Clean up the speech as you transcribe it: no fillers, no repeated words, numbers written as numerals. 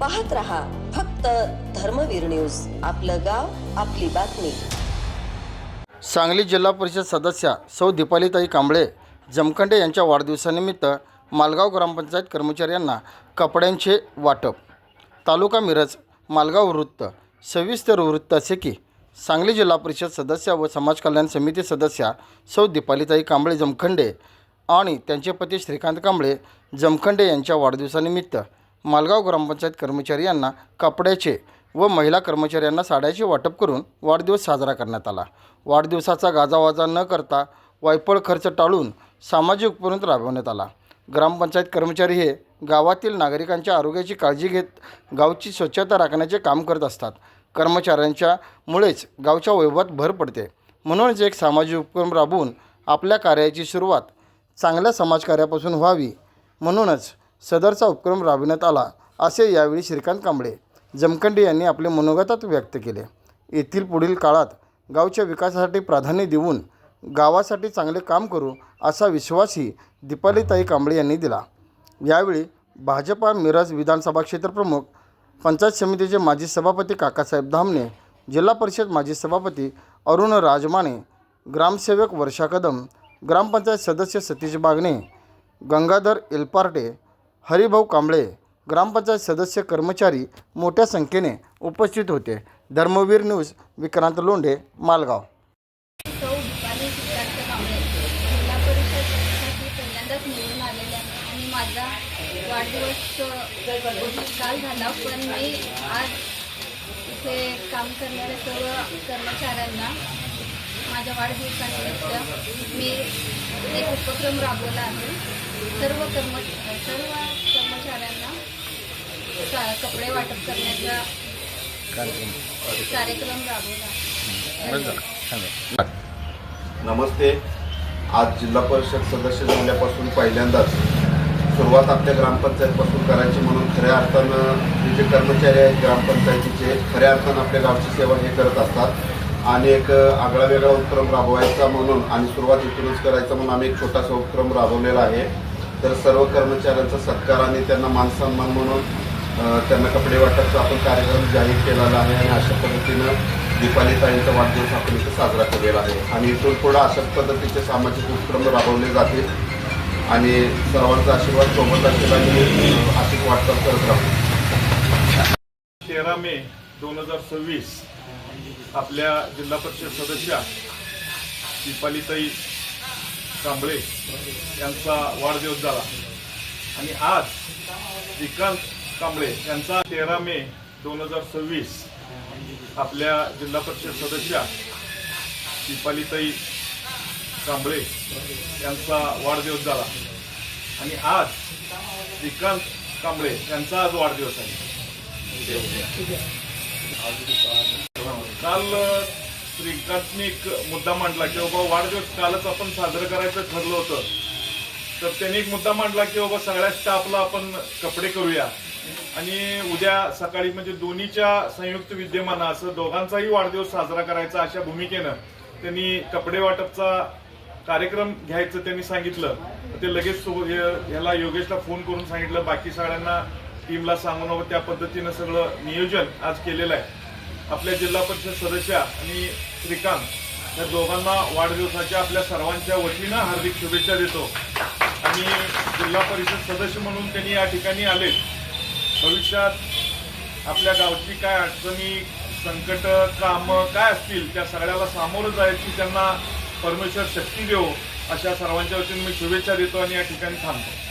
पाहत रहा फक्त धर्मवीर न्यूज. आपलं गाव आपली बातमी. सांगली जिल्हा परिषद सदस्या सौ दीपालीताई कांबळे जमखंडे यांच्या वाढदिवसानिमित्त मालगाव ग्रामपंचायत कर्मचाऱ्यांना कपड्यांचे वाटप. तालुका मिरज मालगाव वृत्त. सविस्तर वृत्त असे की सांगली जिल्हा परिषद सदस्या व समाज कल्याण समिती सदस्या सौ दीपालीताई कांबळे जमखंडे आणि त्यांचे पती श्रीकांत कांबळे जमखंडे यांच्या वाढदिवसानिमित्त मालगाव ग्रामपंचायत कर्मचारी यांना कपड्याचे व महिला कर्मचाऱ्यांना साड्याचे वाटप करून वाढदिवस साजरा करण्यात आला. वाढदिवसाचा गाजावाजा न करता वायफळ खर्च टाळून सामाजिक उपक्रम राबवण्यात आला. ग्रामपंचायत कर्मचारी हे गावातील नागरिकांच्या आरोग्याची काळजी घेत गावची स्वच्छता राखण्याचे काम करत असतात. कर्मचाऱ्यांच्या मुळेच गावच्या वैभवात भर पडते. म्हणूनच एक सामाजिक उपक्रम राबवून आपल्या कार्याची सुरुवात चांगल्या समाजकार्यापासून व्हावी म्हणूनच सदरचा उपक्रम राबविण्यात आला असे यावेळी श्रीकांत कांबळे जमखंडे यांनी आपले मनोगत व्यक्त केले. येथील पुढील काळात गावच्या विकासासाठी प्राधान्य देऊन गावासाठी चांगले काम करू असा विश्वासही दीपालीताई कांबळे यांनी दिला. यावेळी भाजपा मिरज विधानसभा क्षेत्रप्रमुख, पंचायत समितीचे माजी सभापती काकासाहेब धामणे, जिल्हा परिषद माजी सभापती अरुण राजमाने, ग्रामसेवक वर्षा कदम, ग्रामपंचायत सदस्य सतीश बागणे, गंगाधर एलपार्टे, हरिभाऊ कांबळे, ग्रामपंचायत सदस्य कर्मचारी मोठ्या संख्येने उपस्थित होते. धर्मवीर न्यूज विक्रांत लोंढे, मालगाव. सौ दीपाली श्रीकांत कांबळे जिल्हा परिषदसाठी पहिल्यांदाच निवडून आलेले आहे आणि माझा वाढदिवस काल झाला, पण मी आज इथे काम करणाऱ्या सर्व कर्मचाऱ्यांना माझ्या वाढदिवसानिमित्त मी एक उपक्रम राबवला आहे. सर्व कर्मचाऱ्यांना कपडे वाटप करण्याचा कार्यक्रम राबवला. नमस्ते. आज जिल्हा परिषद सदस्य झाल्यापासून पहिल्यांदाच सुरुवात आपल्या ग्रामपंचायतपासून करायची म्हणून खऱ्या अर्थानं हे जे कर्मचारी आहेत ग्रामपंचायतीचे खऱ्या अर्थानं आपल्या गावची सेवा हे करत असतात आणि एक आगळा वेगळा उपक्रम राबवायचा म्हणून आणि सुरुवात इथूनच करायचा म्हणून आम्ही एक छोटासा उपक्रम राबवलेला आहे. तर सर्व कर्मचाऱ्यांचा सत्कार आणि त्यांना मानसन्मान म्हणून त्यांना कपडे वाटपचा आपण कार्यक्रम जाहीर केलेला आहे आणि अशा पद्धतीनं दीपालीताईंचा वाढदिवस आपण इथं साजरा केलेला आहे आणि इथून पुढं अशाच पद्धतीचे सामाजिक उपक्रम राबवले जातील आणि सर्वांचा आशीर्वाद सोबत असेल आणि अशीच वाटचाल करत राहू. 13 मे 2026 आपल्या जिल्हा परिषद सदस्या दीपालीताई कांबळे यांचा वाढदिवस झाला आणि आज श्रीकांत कांबळे यांचा 13 मे 2026 आपल्या जिल्हा परिषद सदस्या दीपालीताई कांबळे यांचा वाढदिवस झाला आणि आज श्रीकांत कांबळे यांचा आज वाढदिवस आहे. काल श्रीकांतने एक मुद्दा मांडला की बाबा वाढदिवस कालच आपण साजरं करायचं ठरलं होतं, तर त्यांनी एक मुद्दा मांडला की बाबा सगळ्या स्टाफला आपण कपडे करूया आणि उद्या सकाळी म्हणजे दोन्हीच्या संयुक्त विद्यमानं असं दोघांचाही वाढदिवस साजरा करायचा अशा भूमिकेनं त्यांनी कपडे वाटपचा कार्यक्रम घ्यायचं त्यांनी सांगितलं. ते लगेच ह्याला योगेशला फोन करून सांगितलं, बाकी सगळ्यांना टीमला सांगून त्या पद्धतीनं सगळं नियोजन आज केलेलं आहे. आपल्या जिल्हा परिषद सदस्या आणि श्रीकांत या दोघांना वाढदिवसाच्या आपल्या सर्वांच्या वतीनं हार्दिक शुभेच्छा देतो आणि जिल्हा परिषद सदस्य म्हणून त्यांनी या ठिकाणी आले. भविष्यात आपल्या गावची काय अडचणी, संकट, कामं काय असतील त्या सगळ्याला सामोरं जायची त्यांना परमेश्वर शक्ती देवो अशा सर्वांच्या वतीने मी शुभेच्छा देतो आणि या ठिकाणी थांबतो.